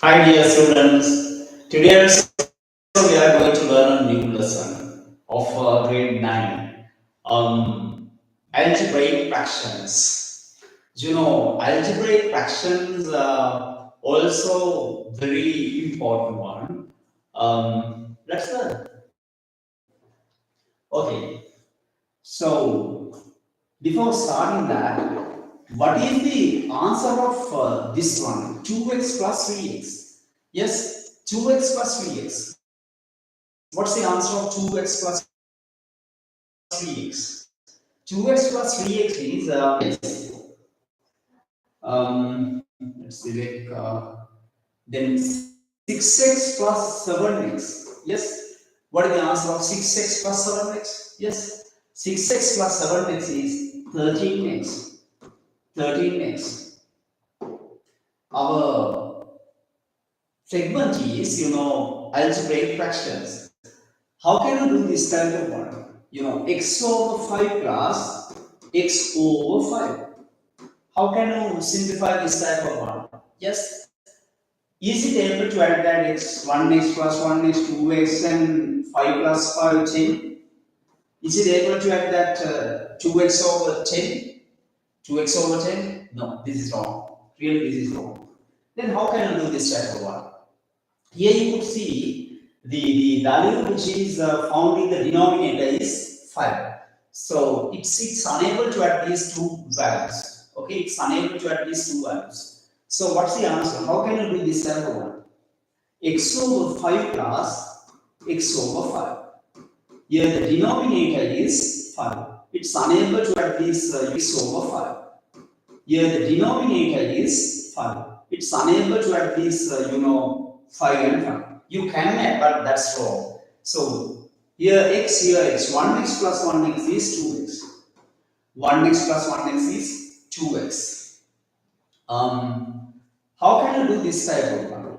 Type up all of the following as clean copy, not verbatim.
Hi dear students, today also we are going to learn a new lesson of grade 9, algebraic fractions. Algebraic fractions are also very important one. Let's learn. Okay, so before starting that, what is the answer of this one? 2x plus 3x. Yes, 2x plus 3x. What's the answer of 2x plus 3x? 2x plus 3x is let's select then 6x plus 7x. Yes, what is the answer of 6x plus 7x? Yes, 6x plus 7x is 13x. 13x. Our segment is algebraic fractions. How can you do this type of one? X over 5 plus x over 5. How can you simplify this type of one? Yes. Is it able to add that x 1x plus 1x 2x and 5 plus 5 10? Is it able to add that 2x over 10? 2x over 10? No, this is wrong. Really, this is wrong. Then how can you do this type of one? Here you could see the value which is found in the denominator is 5. So it's unable to add these two values. Okay, it's unable to add these two values. So what's the answer? How can you do this type of one? X over 5 plus x over 5. Here the denominator is 5. It's unable to add this x over 5. Here the denominator is 5. It's unable to add this, 5 and 5. You can add, but that's wrong. So here x, 1x plus 1x is 2x. 1x plus 1x is 2x. How can you do this type of one?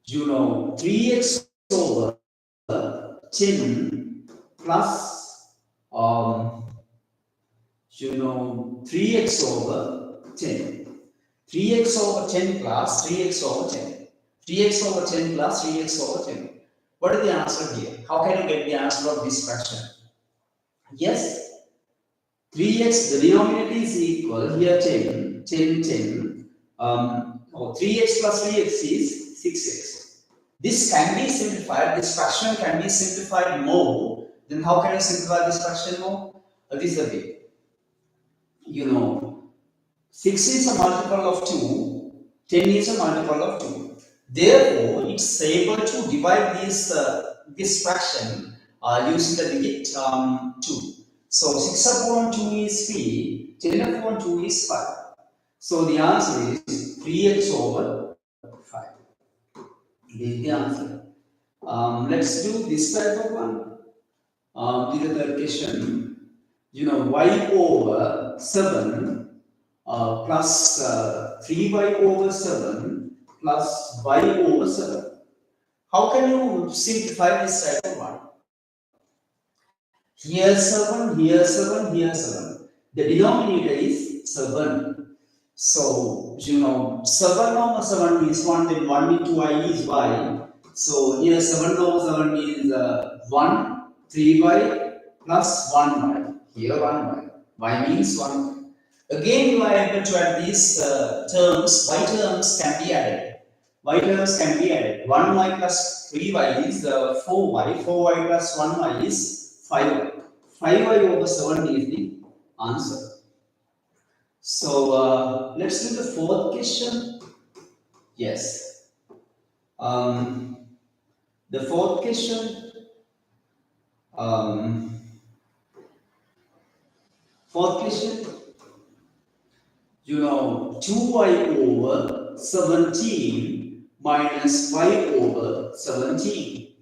3x over 10 plus, 3x over 10. 3x over 10 plus 3x over 10. 3x over 10 plus 3x over 10. What is the answer here? How can you get the answer of this fraction? Yes, 3x, the denominator is equal, here 10, 10, 10. 3x plus 3x is 6x. This can be simplified, this fraction can be simplified more. Then how can you simplify this fraction more? This is the way. 6 is a multiple of 2, 10 is a multiple of 2. Therefore, it's able to divide this fraction using the digit 2. So 6 upon 2 is 3, 10 upon 2 is 5. So the answer is 3x over 5. This is the answer. Let's do this type of one. This is the question. Y over 7 plus 3y over 7 plus y over 7. How can you simplify this type of one? Here 7, here 7, here 7. The denominator is 7. So, 7 over 7 is 1, then 1 into I is y. So, here 7 over 7 is 1, 3y plus 1y. Here 1y. Y means 1. Again, you are able to add these terms. Y terms can be added. Y terms can be added. 1y plus 3y is 4y. 4y plus 1y is 5y. 5y over 7 is the answer. So let's do the fourth question. Yes. The fourth question. Um, Fourth question. 2y over 17 minus y over 17.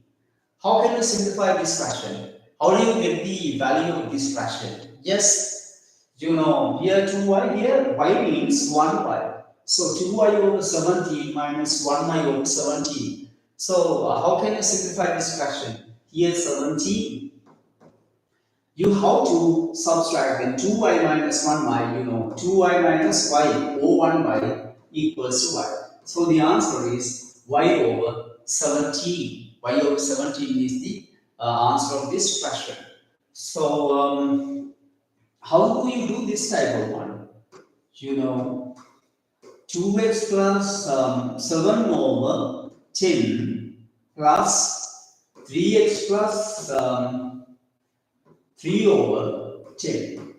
How can you simplify this fraction? How do you get the value of this fraction? Yes, here 2y, here y means 1y. So 2y over 17 minus 1y over 17. So how can you simplify this fraction? Here 17. You have to subtract then 2y minus 1y, 2y minus y or 1y equals to y. So the answer is y over 17. Y over 17 is the answer of this question. So, how do you do this type of one? You know, 2x plus 7 over 10 plus 3x plus 3 over 10.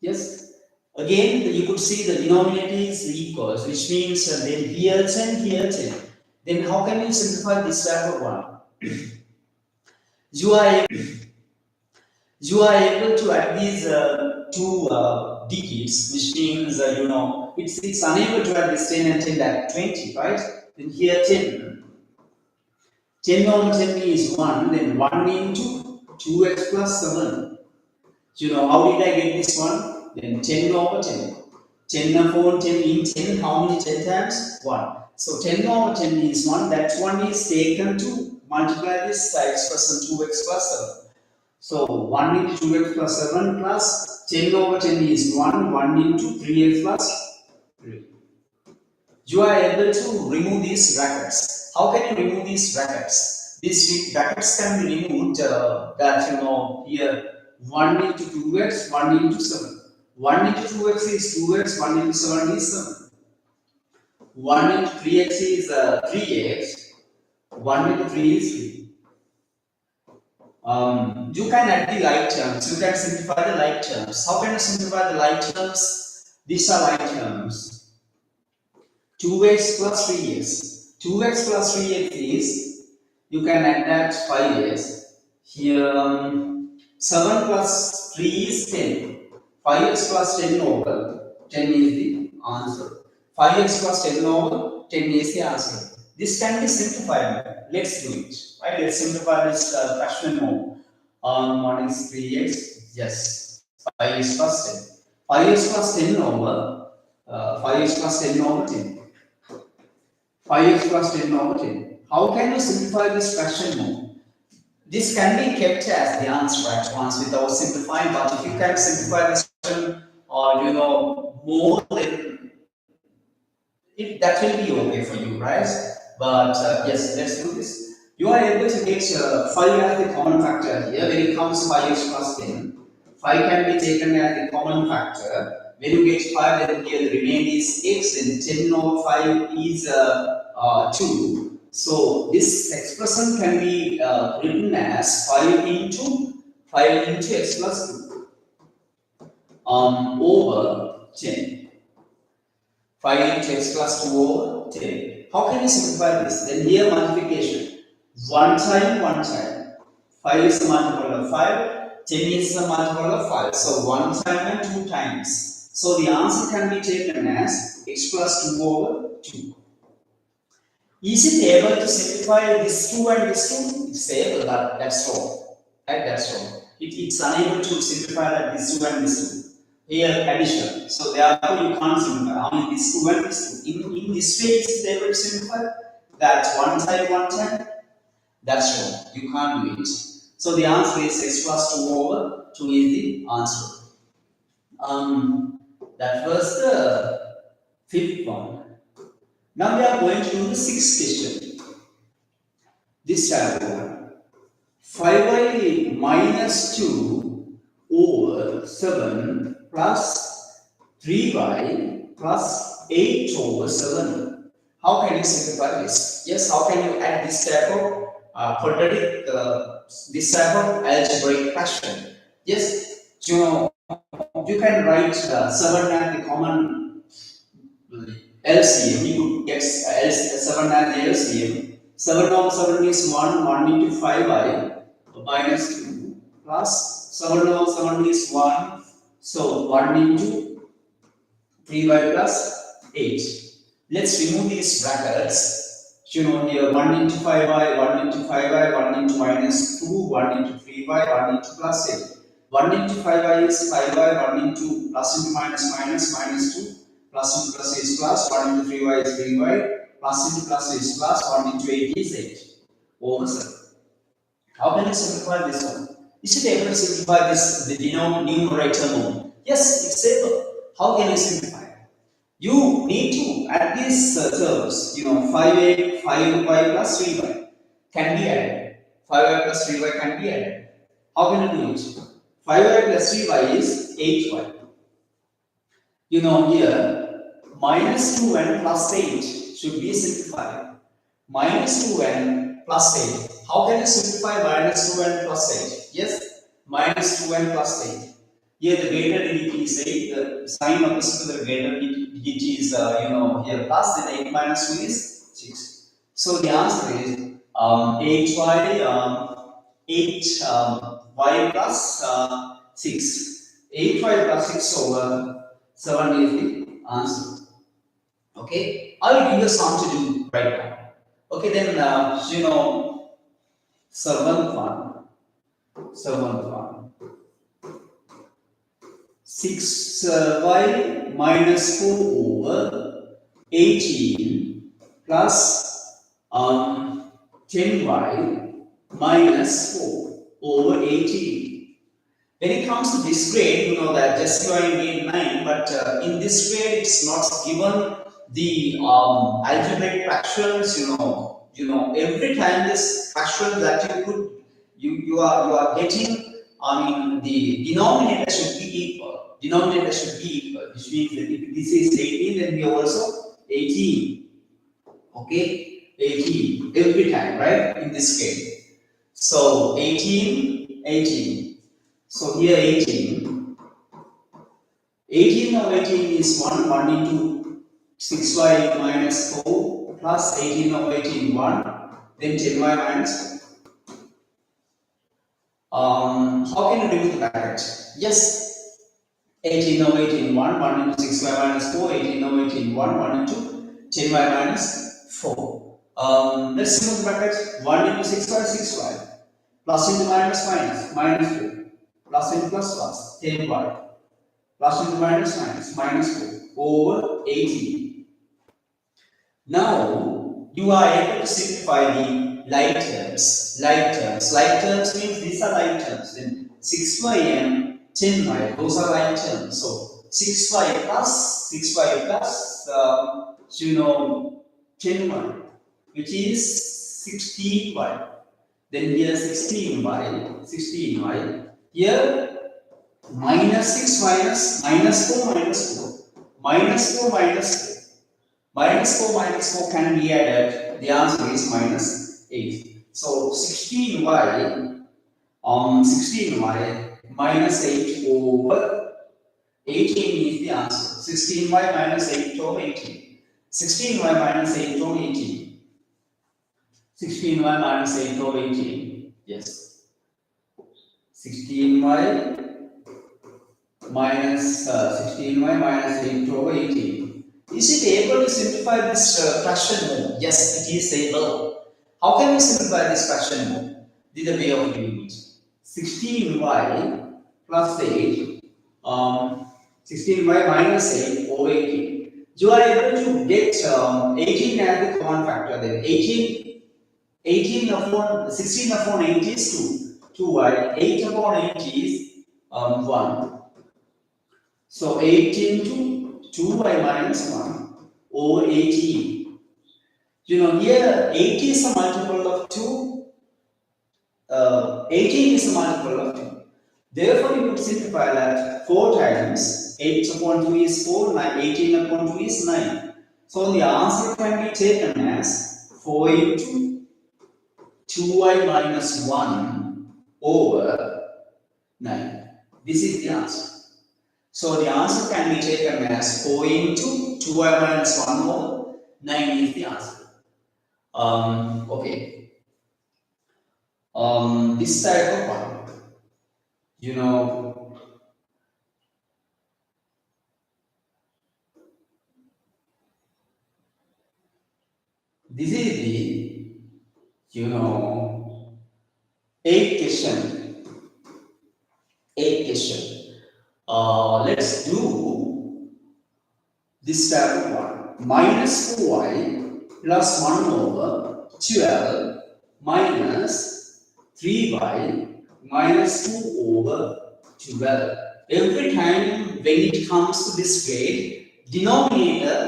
Yes. Again, you could see the denominator is equals, which means then here 10, here 10. Then how can you simplify this type of one? You are you are able to add these two digits, which means it's unable to add this 10 and 10 at 20, right? Then here 10 over 10 is 1, then 1 into 2x plus 7. How did I get this one? Then 10 over 10. 10 upon 10 in 10, how many 10 times? 1. So 10 over 10 is 1, that one is taken to multiply this expression 2x plus 7. So 1 into 2x plus 7 plus 10 over 10 is 1 into 3x plus 3. You are able to remove these brackets. How can you remove these brackets? These brackets can be removed here 1 into 2x, 1 into 7. 1 into 2x is 2x, 1 into 7 is 7. 1 into 3x is 3x, 1 into 3 is 3. You can add the like terms, you can simplify the like terms. How can you simplify the like terms? These are like terms. 2x plus 3x. 2x plus 3x is, you can add that 5x. Here, 7 plus 3 is 10. 5x plus 10 over 10 is the answer. 5x plus 10 over 10 is the answer. This can be simplified. Let's do it. Right? Let's simplify this fraction more. 1 is 3x. Yes. 5x plus 10. 5x plus 10 over 5x plus 10 over 10. 5x plus 10 over 10. How can you simplify this fraction more? This can be kept as the answer at once without simplifying, but if you can simplify this fraction or more, then that will be okay for you, right? But yes, let's do this. You are able to get 5 as the common factor here. When it comes to 5x plus 10, 5 can be taken as the common factor. When you get 5, then here the remainder is x, and 10 over 5 is 2. So this expression can be written as 5 into x plus 2 over 10. 5 into x plus 2 over 10. How can you simplify this? Then here multiplication. 1 time, 1 time. 5 is the multiple of 5. 10 is the multiple of 5. So 1 time and 2 times. So the answer can be taken as x plus 2 over 2. Is it able to simplify this 2 and this 2? It's able, but that's wrong. Right? That's wrong. It's unable to simplify that this 2 and this 2. Here addition. So therefore you can't simplify only this 2 and this 2. In this way, is it able to simplify? That 1 time, 1 time? That's wrong. You can't do it. So the answer is x plus 2 over 2 is the answer. That was the fifth one. Now we are going to do the sixth question. This type of one. 5y minus 2 over 7 plus 3y plus 8 over 7. How can you simplify this? Yes, how can you add this type of quadratic, this type of algebraic fraction? Yes, you can write 7 as the common LCM. You could get 7 as the LCM. 7 over 7 is 1 into 5i minus 2 plus 7 over 7 is 1. So 1 into 3y plus 8. Let's remove these brackets. Here 1 into 5y, 1 into 5y, 1 into minus 2, 1 into 3y, 1 into plus 8. 1 into 5y is 5y, 1 into plus into minus 2, plus into plus is plus, 1 into 3y is 3y, plus into plus is plus, 1 into 8 is 8 over 7. How can you simplify this one? Is it able to simplify this, the numerator more? Yes, it's able. How can you simplify? You need to add these terms, 5y plus 3y can be added. 5y plus 3y can be added. How can you do it? 5y plus 3y is 8y. Here, minus 2n plus 8 should be simplified. Minus 2n plus 8. How can you simplify minus 2n plus 8? Yes, minus 2n plus 8. Here the greater digit is 8, the sign opposite to the greater digit is, here plus, then 8 minus 2 is 6. So the answer is 8y, 8y plus 6. 8y plus 6 over 7 is the answer. Okay, I will give you some to do right now. Okay, then, seventh one. 6y minus 4 over 18 plus 10y minus 4 over 18. When it comes to this grade, you know that just you are in grade 9, but in this grade it's not given the algebraic fractions. Every time this fraction that you are getting, I mean, the denominator should be equal. Denominator should be equal, which means that if this is 18, then we are also 18. Okay, 18 every time, right? In this case, so 18. So here 18. 18 of 18 is 1 into 6y minus 4 plus 18 of 18 1, then 10y minus 4. How can you remove the bracket? Yes, 18 of 18 1 into 6y minus 4, 18 of 18 1 into 10y minus 4. Let's remove the bracket. 1 into 6y, plus into minus 4, plus into plus 10y, plus into minus 4 over 18. Now you are able to simplify the like terms. Like terms means these are like terms. Then 6y and 10y, those are like terms. So 6y plus 10y, which is 16y. Then here 16y. Here minus 6 minus 4 minus 4. Minus 4 can be added. The answer is minus 8. So 16y minus 8 over 18 is the answer. 16y minus 8 over 18. 16y minus 8 over 18. 16y minus 8 over 18. Yes. 16y minus 8 over 18. Is it able to simplify this fraction more? Yes, it is able. How can we simplify this fraction more? This is the way of doing it. 16y plus 8, 16y minus 8 over 18. You are able to get 18 as the common factor then. 16 upon 8 is 2y. 8 upon 8 is 1. So 8 into 2y minus 1 over 18. Here 8 is a multiple of 2. 18 is a multiple of 2. Therefore, you could simplify that 4 times. 8 upon 2 is 4, 18 upon 2 is 9. So the answer can be taken as 4 into 2y minus 1 over 9. This is the answer. So the answer can be taken as 4 into 2y minus 1 over 9 is the answer. Okay. This type of one, this is the, eighth question. Let's do this type of one. Minus 4y plus 1 over 12 minus 3y minus 2 over 12. Every time when it comes to this grade, Denominator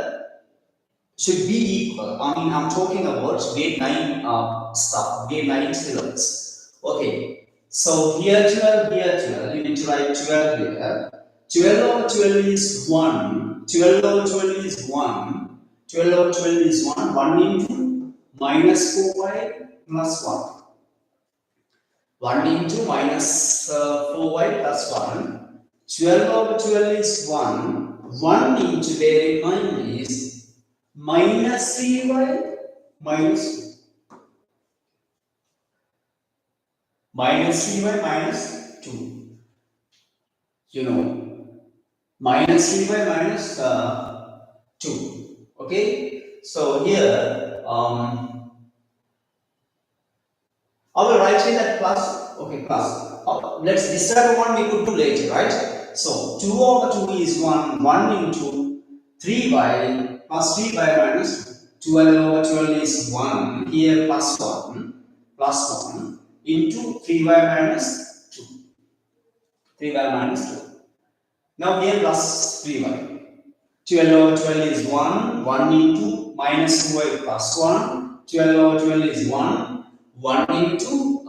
should be equal. I mean, I'm talking about grade 9 stuff, grade 9 syllabus. Okay, so here 12, here 12, you need to write 12 here. 12 over 12 is 1, 12 over 12 is 1, 12 over 12 is 1, 1 into minus 4y plus 1. 1 into minus 4y plus 1. 12 over 12 is 1. 1 into, bear in mind, is minus 3y minus 2. Minus 3y minus 2. You know, minus 3y minus 2. Okay? So here, I will write here that plus. Okay, plus. Let's this type of one we could do later, right? So 2 over 2 is 1. 1 into 3y plus 3y minus 12 over 12 is 1. Here plus 1 into 3y minus 2. 3y minus 2. Now here plus 3y. 12 over 12 is 1. 1 into minus 2y plus 1. 12 over 12 is 1. 1 into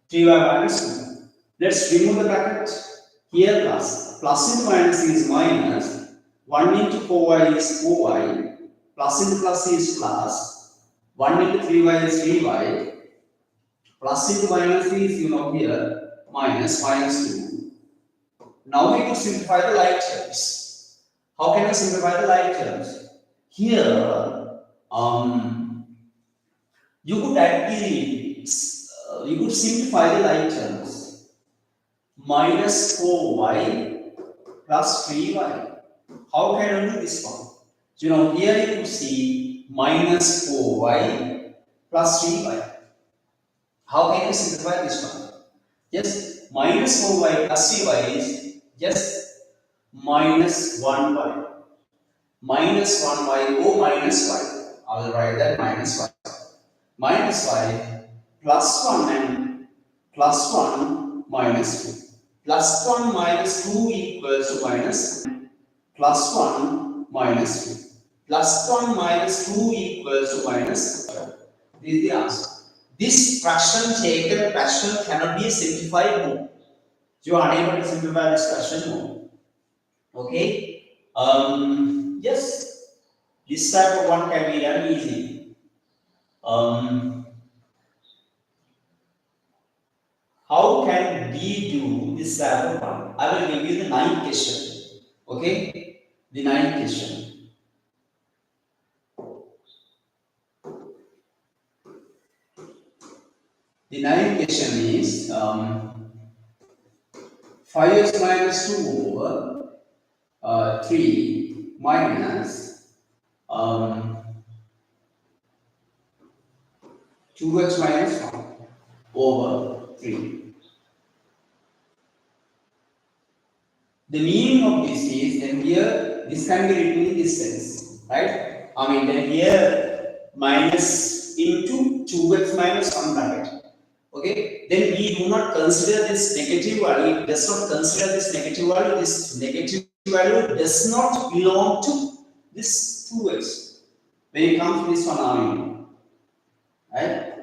3y minus 2. Let's remove the bracket. Here plus. Plus into minus is minus. 1 into 4y is 4y. Plus into plus is plus. 1 into 3y is 3y. Plus into minus is, here, minus 2. Now we could simplify the like terms. How can we simplify the like terms? Here, you could actually simplify the like terms. Minus 4y plus 3y. How can I do this one? Here you could see minus 4y plus 3y. How can you simplify this one? Yes, minus 4y plus 3y is just minus 1y. Minus 1y or minus y. I will write that minus y. Minus y plus 1 and plus 1 minus 2. Plus 1 minus 2 equals to minus plus 1 minus 2. Plus 1 minus 2 equals to minus 12. This is the answer. This fraction taken fraction cannot be simplified more. You are unable to simplify this fraction more. Okay? Yes. This type of one can be done easily. How can we do this type of one? I will give you the 9th question. Okay? The 9th question. The 9th question is 5x minus 2 over 3 minus 2x minus 1 over 3. The meaning of this is, then here this can be written in this sense, right? I mean, then here minus into 2x minus 1 bracket. Okay, then we do not consider this negative value. It does not consider this negative value. This negative value does not belong to this 2x. When it comes to this one, I mean, right?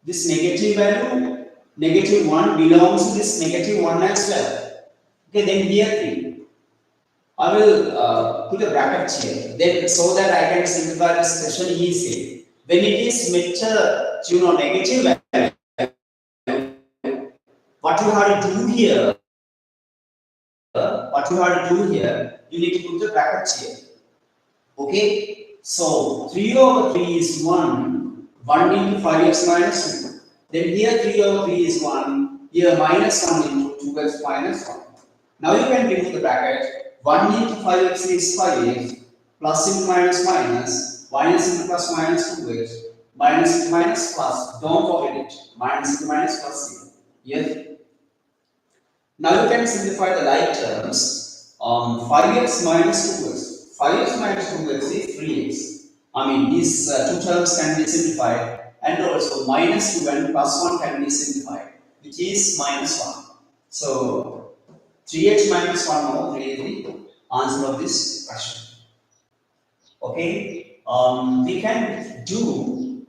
This negative value, negative 1 belongs to this negative 1 as well. Okay, then here 3. I will put a bracket here, then so that I can simplify this question easily. When it is negative value, what you have to do here, you need to put the brackets here. Okay, so 3 over 3 is 1, 1 into 5x minus 2. Then here 3 over 3 is 1, here minus 1 into 2x minus 1. Now you can remove the bracket. 1 into 5x is 5x, plus into minus minus, minus into plus minus 2x, minus into minus plus, don't forget it, minus into minus plus 0. Yes. Now you can simplify the like terms. 5x minus 2x. 5x minus 2x is 3x. I mean, these two terms can be simplified, and also minus 2 and plus 1 can be simplified, which is minus 1. So 3x minus 1 more 3. answer of this question. Okay, we can do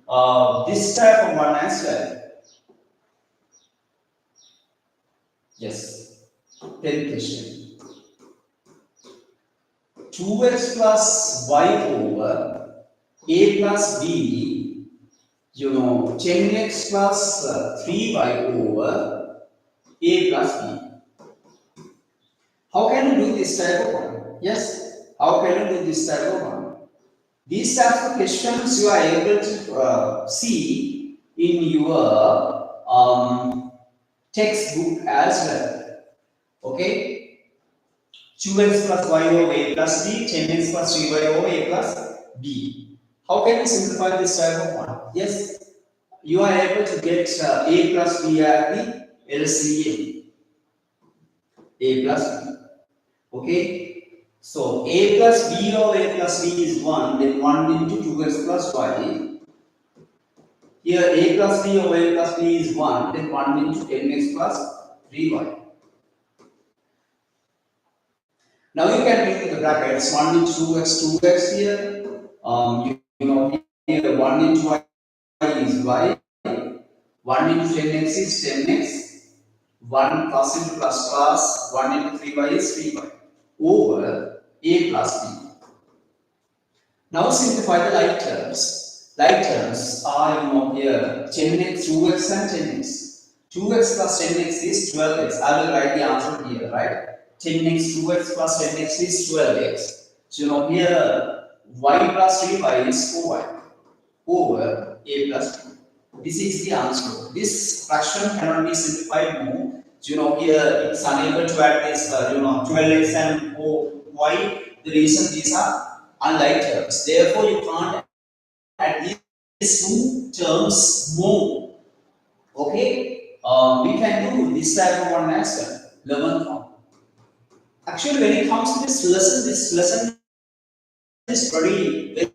this type of one as well. Yes, 10th question. 2x plus y over a plus b, 10x plus 3y over a plus b. How can you do this type of one? Yes, how can you do this type of one? These types of questions you are able to see in your textbook as well. Okay, 2x plus y over a plus b, 10x plus 3y over a plus b. How can you simplify this type of one? Yes, you are able to get a plus b at the LCM. A plus b. Okay, so a plus b over a plus b is 1, then 1 into 2x plus y. Here a plus b over a plus b is 1, then 1 into 10x plus 3y. Now you can bring in the brackets 1 into 2x here. Here 1 into y is y, 1 into 10x is 10x, 1 plus into plus, 1 into 3y is 3y over a plus b. Now simplify the like terms. Like terms are here 10x, 2x and 10x. 2x plus 10x is 12x. I will write the answer here, right? 10x, 2x plus 10x is 12x. So here y plus 3y is 4y over a plus b. This is the answer. This fraction cannot be simplified more. So here it's unable to add this 12x and y. The reason these are unlike terms. Therefore, you can't add these two terms more. Okay? We can do this type of one as well. 11th one. Actually, when it comes to this lesson is very, when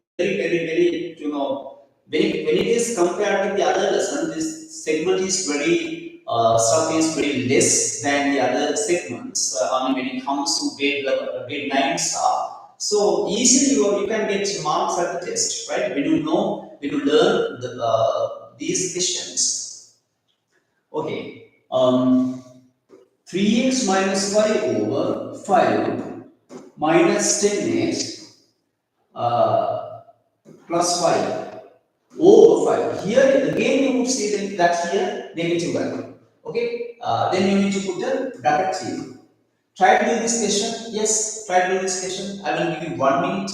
it is compared to the other lesson, this segment is stuff is very less than the other segments. When it comes to grade 9 stuff. So easily you can get marks at the test, right? When you learn these questions. Okay. 3x minus y over 5 minus 10x plus 5 over 5. Here again you would see that here negative value. Okay, then you need to put the bracket here. Try to do this question. Yes, try to do this question. I will give you 1 minute.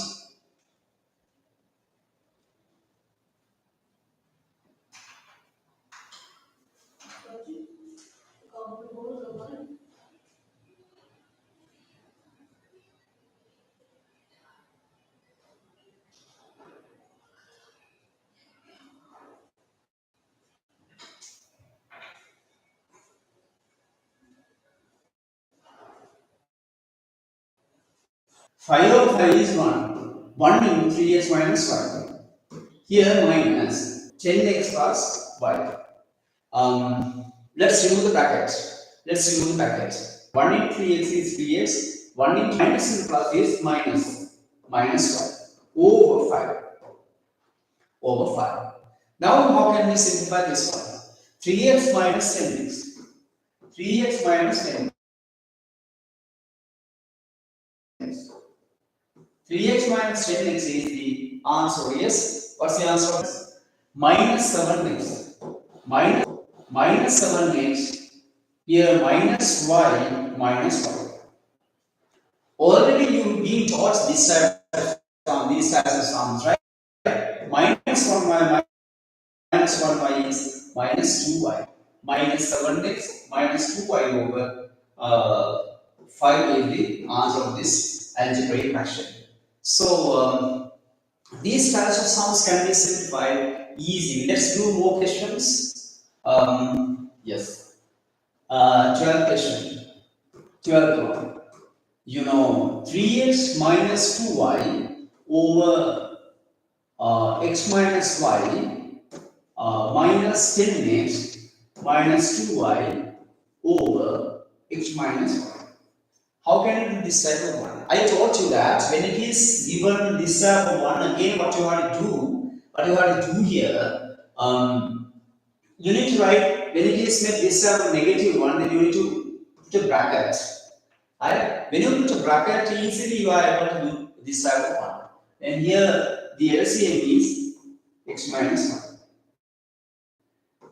Five over 5 is 1. 1 into 3x minus 5. Here minus 10x plus y. Let's remove the brackets. Let's remove the brackets. 1 into 3x is 3x. 1 into minus and plus is minus 1 over 5. Over 5. Now how can we simplify this one? 3x minus 10x. 3x minus 10x. 3x minus 10x is the answer. Yes. What's the answer? Minus 7x. Minus 7x. Here minus y minus y. Already you've been taught this type of these types of sums, right? Minus 1y minus 1y is minus 2y. Minus 7x minus 2y over 5 is the answer of this algebraic fraction. So these types of sums can be simplified easily. Let's do more questions. Yes. 12th question. 12th one. 3x minus 2y over x minus y minus 10x minus 2y over x minus y. How can you do this type of one? I told you that when it is given this type of one, again what you have to do here, you need to write, when it is made this type of negative one, then you need to put a bracket. Alright? When you put a bracket, easily you are able to do this type of one. And here the LCM is x minus 1.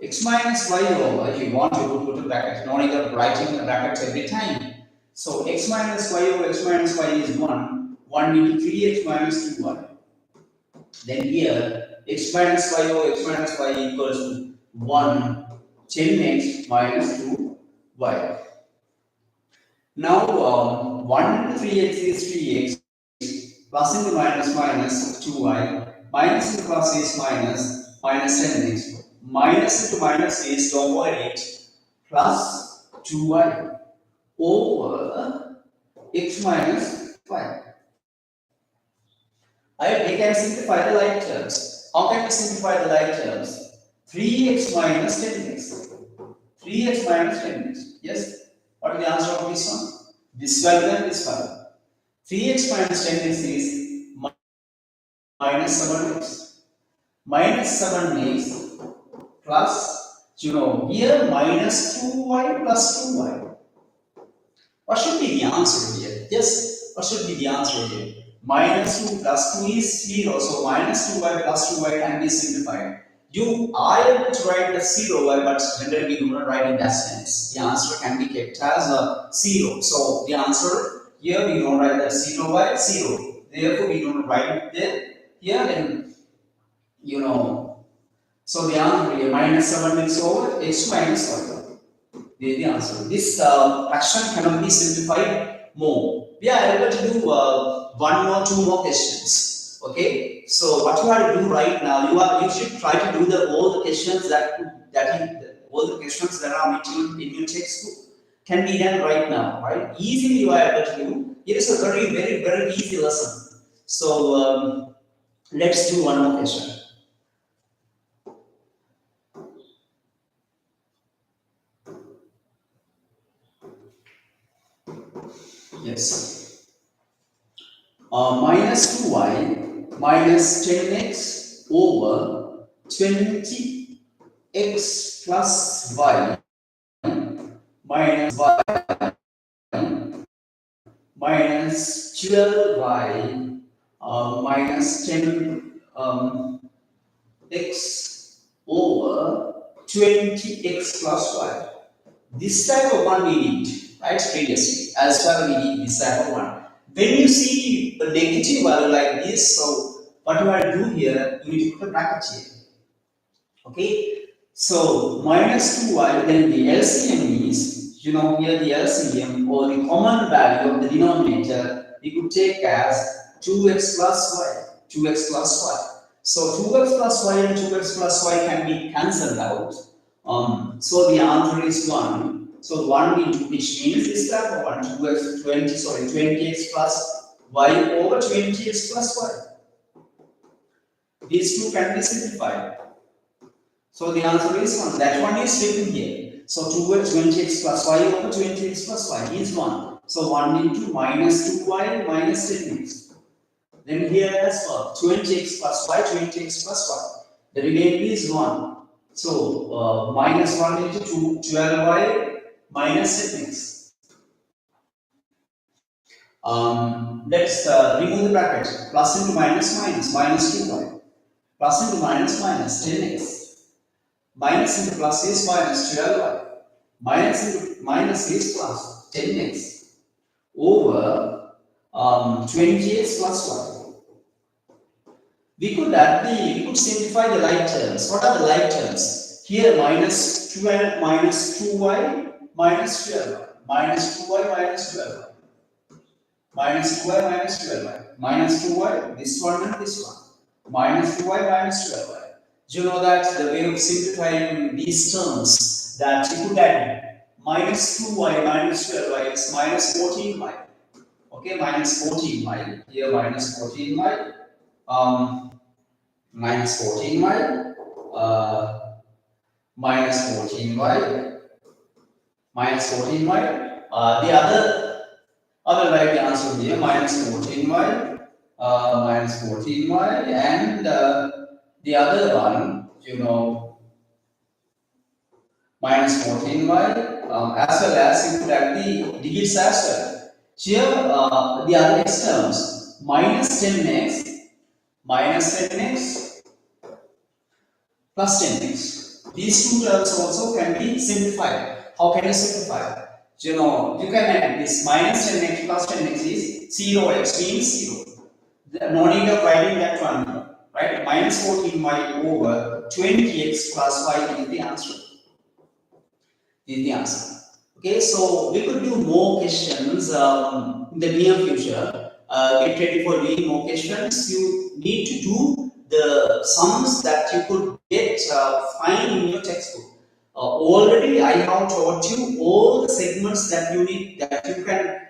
X minus y over, if you want to put a bracket, no need of writing a bracket every time. So x minus y over x minus y is 1. 1 into 3x minus 2y. Then here x minus y over x minus y equals to 1 10x minus 2y. Now 1 into 3x is 3x plus into minus minus 2y minus into plus is minus 10x minus into minus is don't worry it plus 2y over x minus y. We can simplify the like terms. How can we simplify the like terms? 3x minus 10x. 3x minus 10x. Yes? What is the answer of this one? This value and this value. 3x minus 10x is minus 7x. Minus 7x plus, here minus 2y plus 2y. What should be the answer here? Yes, what should be the answer here? Minus 2 plus 2 is 0, so minus 2y plus 2y can be simplified. You are able to write the 0y, but generally we do not write in that sense. The answer can be kept as a 0. So the answer here we don't write that 0y, 0. Therefore we don't write it there. Here then, so the answer here minus 7x over x minus 1. The answer. This fraction cannot be simplified more. We are able to do one more, two more questions. Okay. So what you have to do right now, you should try to do all the questions all the questions that are written in your textbook can be done right now. Right. Easily you are able to do. It is a very, very, very easy lesson. So let's do one more question. Yes. Minus 2y minus 10x over 20x plus y minus y minus 12y minus 10x over 20x plus y. This type of one we need, right? Previously, as well we need this type of one. When you see a negative value like this, so what you have to do here, you need to put a bracket here. Okay, so minus 2y, then the LCM is, here the LCM or the common value of the denominator, we could take as 2x plus y, 2x plus y. So 2x plus y and 2x plus y can be cancelled out. So the answer is 1. So 1 into which means this type of 1, 20x plus y over 20x plus y. These two can be simplified. So the answer is 1. That one is written here. So 2x 20x plus y over 20x plus y is 1. So 1 into minus 2y minus 10x. Then here as well, 20x plus y, 20x plus y. The remainder is 1. So minus 1 into 12y minus 10x. Let's remove the bracket. Plus into minus minus 2y. Plus into minus 10x. Minus into plus is minus 12y. Minus into minus is plus 10x over 20x plus y. We could simplify the like terms. What are the like terms? Here minus 2y minus 2y minus 12y. Minus 2y minus 12y. Minus 2y minus 12y. Minus 2y, this one and this one. Minus 2y minus 12y. Do you know that the way of simplifying these terms, that you could add minus 2y minus 12y is minus 14y. Okay, minus 14y. Here minus 14y. Minus 14y, minus 14y, minus 14y. The other I will write the answer here, minus 14y, minus 14y, and the other one, minus 14y, as well as you could add the digits as well. Here, the other x terms, minus 10x, minus 10x, plus 10x. These two terms also can be simplified. How can you simplify? You can add this minus 10x plus 10x is 0x means 0. No need of writing that one, right? Minus 14y over 20x plus y is the answer. Is the answer. Okay, so we could do more questions in the near future. Get ready for doing more questions. You need to do the sums that you could get find in your textbook. Already, I have taught you all the segments that you need that you can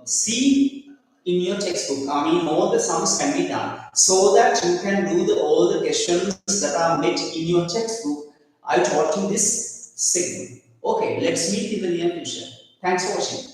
see in your textbook. I mean, all the sums can be done so that you can do all the questions that are met in your textbook. I taught you this segment. Okay, let's meet in the near future. Thanks for watching.